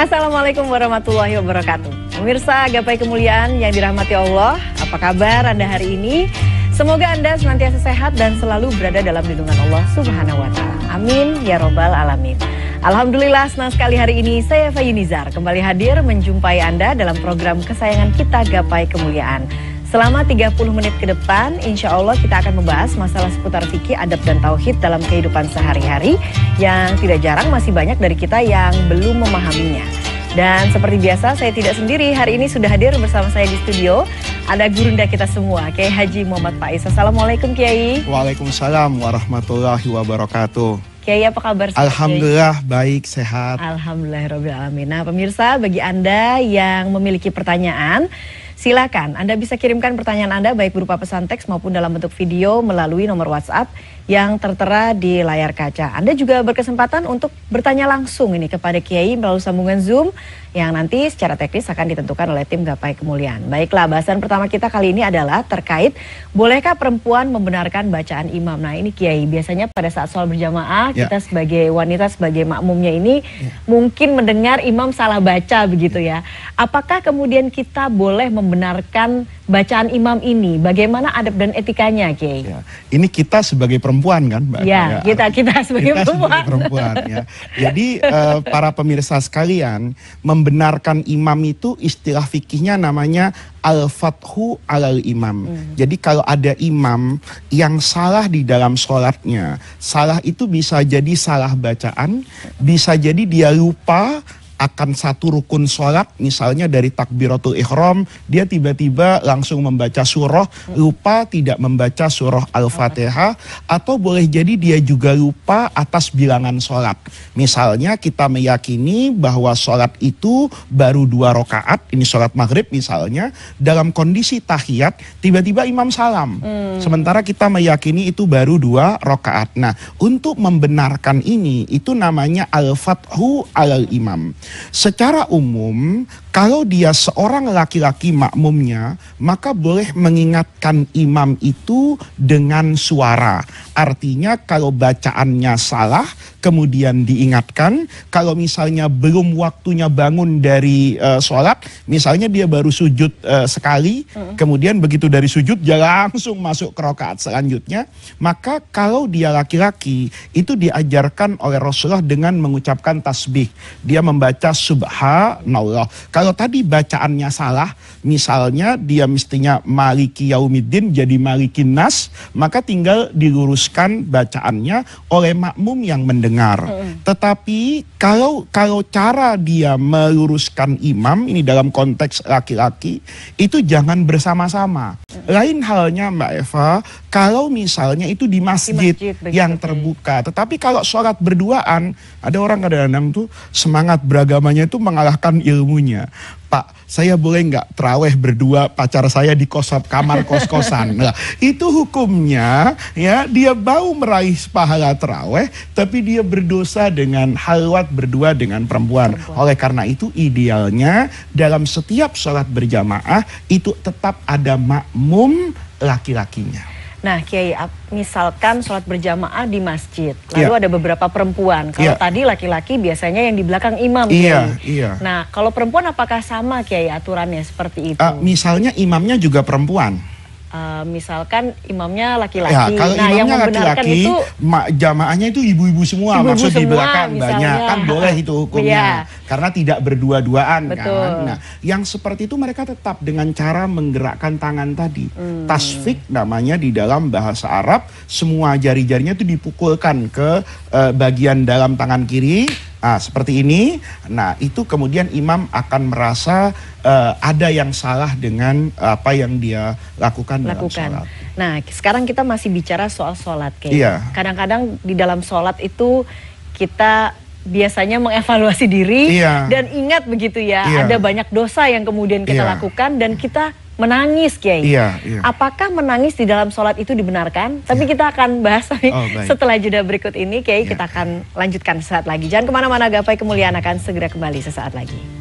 Assalamualaikum warahmatullahi wabarakatuh. Pemirsa Gapai Kemuliaan yang dirahmati Allah, apa kabar Anda hari ini? Semoga Anda senantiasa sehat dan selalu berada dalam lindungan Allah Subhanahu wa Ta'ala. Amin ya Robbal 'Alamin. Alhamdulillah, senang sekali hari ini saya Fayunizar kembali hadir menjumpai Anda dalam program kesayangan kita Gapai Kemuliaan. Selama 30 menit ke depan, insya Allah kita akan membahas masalah seputar fikih, adab, dan tauhid dalam kehidupan sehari-hari yang tidak jarang masih banyak dari kita yang belum memahaminya. Dan seperti biasa, saya tidak sendiri. Hari ini sudah hadir bersama saya di studio, ada gurunda kita semua, Kiai Haji Muhammad Faiz. Assalamualaikum Kiai. Waalaikumsalam warahmatullahi wabarakatuh. Kiai, apa kabar? Alhamdulillah, baik, sehat. Alhamdulillahirabbil alamin. Nah, pemirsa, bagi Anda yang memiliki pertanyaan, silakan Anda bisa kirimkan pertanyaan Anda baik berupa pesan teks maupun dalam bentuk video melalui nomor WhatsApp yang tertera di layar kaca. Anda juga berkesempatan untuk bertanya langsung ini kepada Kiai melalui sambungan Zoom yang nanti secara teknis akan ditentukan oleh tim Gapai Kemuliaan. Baiklah, bahasan pertama kita kali ini adalah terkait bolehkah perempuan membenarkan bacaan imam. Nah, ini Kiai, biasanya pada saat sholat berjamaah kita sebagai wanita, sebagai makmumnya ini mungkin mendengar imam salah baca begitu ya. Apakah kemudian kita boleh membenarkan bacaan imam ini? Bagaimana adab dan etikanya, Kiai? Ya, ini kita sebagai perempuan kan, Mbak? Ya, kita sebagai perempuan. Ya. Jadi para pemirsa sekalian, membenarkan imam itu istilah fikihnya namanya al-fathu alal imam. Jadi kalau ada imam yang salah di dalam sholatnya, salah itu bisa jadi salah bacaan, bisa jadi dia lupa akan satu rukun sholat, misalnya dari takbiratul ihram, dia tiba-tiba langsung membaca surah, lupa tidak membaca surah Al-Fatihah, atau boleh jadi dia juga lupa atas bilangan sholat. Misalnya kita meyakini bahwa sholat itu baru 2 rakaat, ini sholat maghrib misalnya, dalam kondisi tahiyat, tiba-tiba imam salam. Sementara kita meyakini itu baru 2 rakaat. Nah, untuk membenarkan ini, itu namanya al-fathu alal imam. Secara umum, kalau dia seorang laki-laki makmumnya, maka boleh mengingatkan imam itu dengan suara. Artinya kalau bacaannya salah, kemudian diingatkan. Kalau misalnya belum waktunya bangun dari sholat, misalnya dia baru sujud sekali, kemudian begitu dari sujud dia langsung masuk ke rakaat selanjutnya, maka kalau dia laki-laki, itu diajarkan oleh Rasulullah dengan mengucapkan tasbih. Dia membaca subhanallah. Kalau tadi bacaannya salah, misalnya dia mestinya maliki yaumiddin jadi malikin nas, maka tinggal diluruskan bacaannya oleh makmum yang mendengar. Tetapi kalau cara dia meluruskan imam, ini dalam konteks laki-laki, itu jangan bersama-sama. Lain halnya Mbak Eva, kalau misalnya itu di masjid yang terbuka. Tetapi kalau sholat berduaan, ada orang kadang-kadang tuh semangat beragamanya itu mengalahkan ilmunya. Pak, saya boleh nggak terawih berdua, pacar saya di kamar kos-kosan. Nah, itu hukumnya ya, dia mau meraih pahala terawih, tapi dia berdosa dengan halwat berdua dengan perempuan. Oleh karena itu idealnya dalam setiap sholat berjamaah itu tetap ada makmum laki-lakinya. Nah, Kiai, misalkan sholat berjamaah di masjid, lalu ada beberapa perempuan. Kalau tadi laki-laki biasanya yang di belakang imam, Kiai. Nah, kalau perempuan apakah sama, Kiai, aturannya seperti itu? Misalnya imamnya juga perempuan. Misalkan imamnya laki-laki. Ya, kalau yang imamnya laki-laki, itu jamaahnya itu ibu-ibu semua, maksud di belakang banyak, kan boleh itu hukumnya. Karena tidak berdua-duaan kan. Nah, yang seperti itu mereka tetap dengan cara menggerakkan tangan tadi. Tasfik namanya di dalam bahasa Arab, semua jari-jarinya itu dipukulkan ke bagian dalam tangan kiri. Nah, seperti ini. Nah, itu kemudian imam akan merasa ada yang salah dengan apa yang dia lakukan dalam sholat. Nah, sekarang kita masih bicara soal sholat, Kiai. Kadang-kadang di dalam sholat itu kita biasanya mengevaluasi diri dan ingat begitu ya, ada banyak dosa yang kemudian kita lakukan dan kita menangis, Kiai. Apakah menangis di dalam sholat itu dibenarkan? Tapi kita akan bahas setelah jeda berikut ini, Kiai. Kita akan lanjutkan sesaat lagi. Jangan kemana-mana, Gapai Kemuliaan akan segera kembali sesaat lagi.